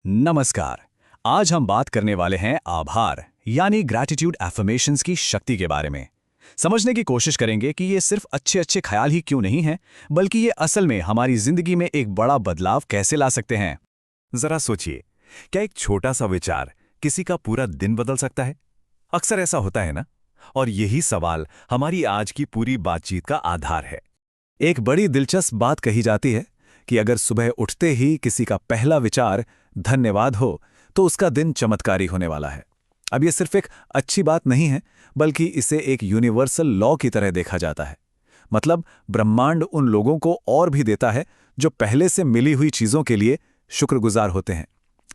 नमस्कार। आज हम बात करने वाले हैं आभार यानी ग्रैटिट्यूड एफर्मेशंस की शक्ति के बारे में। समझने की कोशिश करेंगे कि ये सिर्फ अच्छे अच्छे ख्याल ही क्यों नहीं हैं, बल्कि ये असल में हमारी जिंदगी में एक बड़ा बदलाव कैसे ला सकते हैं। जरा सोचिए, क्या एक छोटा सा विचार किसी का पूरा दिन बदल सकता है? अक्सर ऐसा होता है ना? और यही सवाल हमारी आज की पूरी बातचीत का आधार है। एक बड़ी दिलचस्प बात कही जाती है कि अगर सुबह उठते ही किसी का पहला विचार धन्यवाद हो तो उसका दिन चमत्कारी होने वाला है। अब ये सिर्फ एक अच्छी बात नहीं है, बल्कि इसे एक यूनिवर्सल लॉ की तरह देखा जाता है। मतलब ब्रह्मांड उन लोगों को और भी देता है जो पहले से मिली हुई चीजों के लिए शुक्रगुजार होते हैं।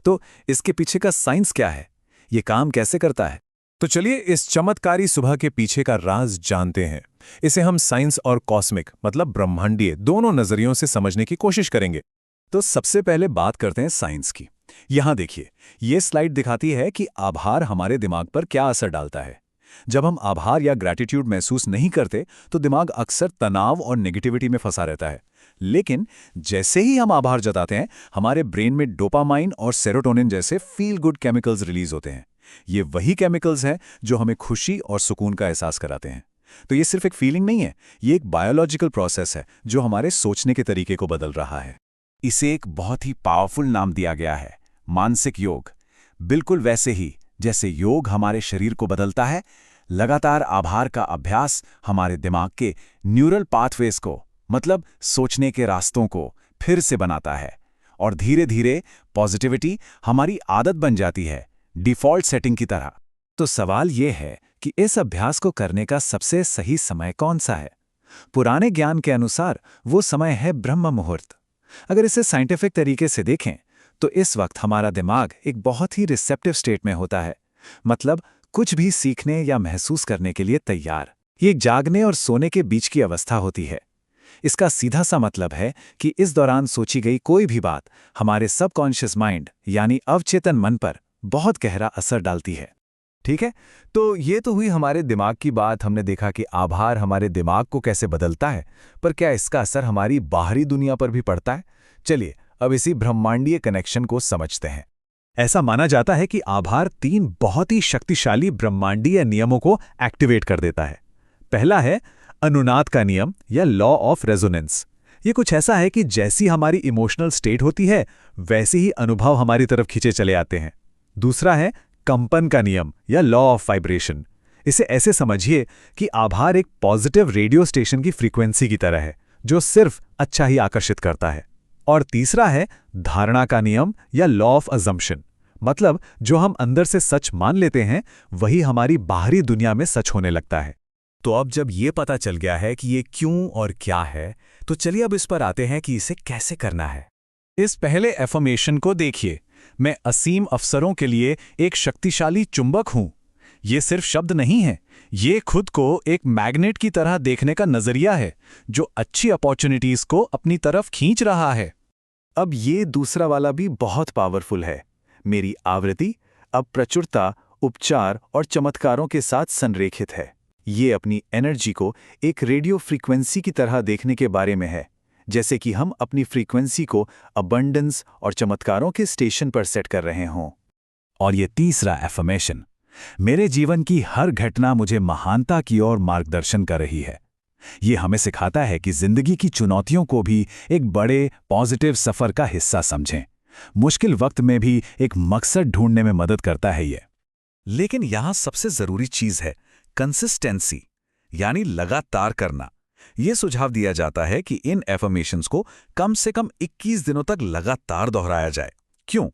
तो इसके पीछे का साइंस क्या है, ये काम कैसे करता है? तो चलिए इस चमत्कारी सुबह के पीछे का राज जानते हैं। इसे हम साइंस और कॉस्मिक मतलब ब्रह्मांडीय दोनों नजरियों से समझने की कोशिश करेंगे। तो सबसे पहले बात करते हैं साइंस की। यहां देखिए, ये स्लाइड दिखाती है कि आभार हमारे दिमाग पर क्या असर डालता है। जब हम आभार या ग्रैटिट्यूड महसूस नहीं करते तो दिमाग अक्सर तनाव और नेगेटिविटी में फंसा रहता है। लेकिन जैसे ही हम आभार जताते हैं, हमारे ब्रेन में डोपामाइन और सेरोटोनिन जैसे फील गुड केमिकल्स रिलीज होते हैं। ये वही केमिकल्स हैं जो हमें खुशी और सुकून का एहसास कराते हैं। तो ये सिर्फ एक फीलिंग नहीं है, ये एक बायोलॉजिकल प्रोसेस है जो हमारे सोचने के तरीके को बदल रहा है। इसे एक बहुत ही पावरफुल नाम दिया गया है, मानसिक योग। बिल्कुल वैसे ही जैसे योग हमारे शरीर को बदलता है, लगातार आभार का अभ्यास हमारे दिमाग के न्यूरल पाथवेज को मतलब सोचने के रास्तों को फिर से बनाता है और धीरे धीरे पॉजिटिविटी हमारी आदत बन जाती है, डिफॉल्ट सेटिंग की तरह। तो सवाल यह है कि इस अभ्यास को करने का सबसे सही समय कौन सा है? पुराने ज्ञान के अनुसार वो समय है ब्रह्म मुहूर्त। अगर इसे साइंटिफिक तरीके से देखें तो इस वक्त हमारा दिमाग एक बहुत ही रिसेप्टिव स्टेट में होता है, मतलब कुछ भी सीखने या महसूस करने के लिए तैयार। ये जागने और सोने के बीच की अवस्था होती है। इसका सीधा सा मतलब है कि इस दौरान सोची गई कोई भी बात हमारे सबकॉन्शियस माइंड यानी अवचेतन मन पर बहुत गहरा असर डालती है। ठीक है, तो ये तो हुई हमारे दिमाग की बात। हमने देखा कि आभार हमारे दिमाग को कैसे बदलता है, पर क्या इसका असर हमारी बाहरी दुनिया पर भी पड़ता है? चलिए अब इसी ब्रह्मांडीय कनेक्शन को समझते हैं। ऐसा माना जाता है कि आभार 3 बहुत ही शक्तिशाली ब्रह्मांडीय नियमों को एक्टिवेट कर देता है। पहला है अनुनाद का नियम या लॉ ऑफ रेजोनेंस। ये कुछ ऐसा है कि जैसी हमारी इमोशनल स्टेट होती है, वैसे ही अनुभव हमारी तरफ खींचे चले आते हैं। दूसरा है कंपन का नियम या लॉ ऑफ वाइब्रेशन। इसे ऐसे समझिए कि आभार एक पॉजिटिव रेडियो स्टेशन की फ्रीक्वेंसी की तरह है जो सिर्फ अच्छा ही आकर्षित करता है। और तीसरा है धारणा का नियम या लॉ ऑफ अजम्पशन, मतलब जो हम अंदर से सच मान लेते हैं वही हमारी बाहरी दुनिया में सच होने लगता है। तो अब जब ये पता चल गया है कि ये क्यों और क्या है, तो चलिए अब इस पर आते हैं कि इसे कैसे करना है। इस पहले एफर्मेशन को देखिए, मैं असीम अवसरों के लिए एक शक्तिशाली चुंबक हूं। ये सिर्फ शब्द नहीं है, ये खुद को एक मैग्नेट की तरह देखने का नजरिया है जो अच्छी अपॉर्चुनिटीज को अपनी तरफ खींच रहा है। अब ये दूसरा वाला भी बहुत पावरफुल है। मेरी आवृत्ति अब प्रचुरता, उपचार और चमत्कारों के साथ संरेखित है। ये अपनी एनर्जी को एक रेडियो फ्रीक्वेंसी की तरह देखने के बारे में है, जैसे कि हम अपनी फ्रीक्वेंसी को अबंडेंस और चमत्कारों के स्टेशन पर सेट कर रहे हों। और ये तीसरा एफर्मेशन, मेरे जीवन की हर घटना मुझे महानता की ओर मार्गदर्शन कर रही है। ये हमें सिखाता है कि जिंदगी की चुनौतियों को भी एक बड़े पॉजिटिव सफर का हिस्सा समझें। मुश्किल वक्त में भी एक मकसद ढूंढने में मदद करता है ये। लेकिन यहां सबसे जरूरी चीज है कंसिस्टेंसी, यानी लगातार करना। यह सुझाव दिया जाता है कि इन एफर्मेशंस को कम से कम 21 दिनों तक लगातार दोहराया जाए। क्यों?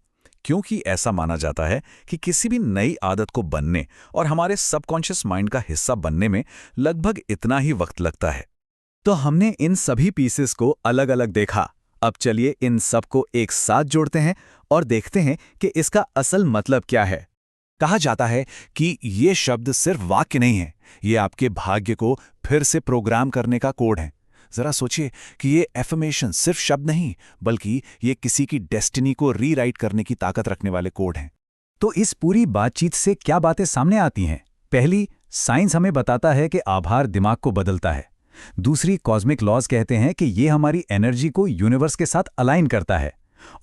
क्योंकि ऐसा माना जाता है कि किसी भी नई आदत को बनने और हमारे सबकॉन्शियस माइंड का हिस्सा बनने में लगभग इतना ही वक्त लगता है। तो हमने इन सभी पीसेस को अलग अलग देखा। अब चलिए इन सब को एक साथ जोड़ते हैं और देखते हैं कि इसका असल मतलब क्या है। कहा जाता है कि ये शब्द सिर्फ वाक्य नहीं है, ये आपके भाग्य को फिर से प्रोग्राम करने का कोड है। जरा सोचिए कि ये एफर्मेशन सिर्फ शब्द नहीं, बल्कि ये किसी की डेस्टिनी को रीराइट करने की ताकत रखने वाले कोड हैं। तो इस पूरी बातचीत से क्या बातें सामने आती हैं? पहली, साइंस हमें बताता है कि आभार दिमाग को बदलता है। दूसरी, कॉस्मिक लॉज कहते हैं कि ये हमारी एनर्जी को यूनिवर्स के साथ अलाइन करता है।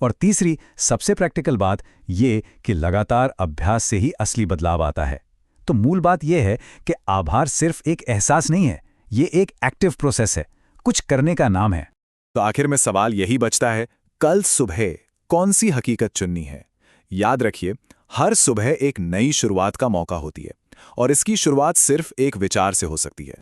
और तीसरी सबसे प्रैक्टिकल बात ये कि लगातार अभ्यास से ही असली बदलाव आता है। तो मूल बात यह है कि आभार सिर्फ एक एहसास नहीं है, ये एक एक्टिव प्रोसेस है, कुछ करने का नाम है। तो आखिर में सवाल यही बचता है, कल सुबह कौन सी हकीकत चुननी है? याद रखिए, हर सुबह एक नई शुरुआत का मौका होती है और इसकी शुरुआत सिर्फ एक विचार से हो सकती है।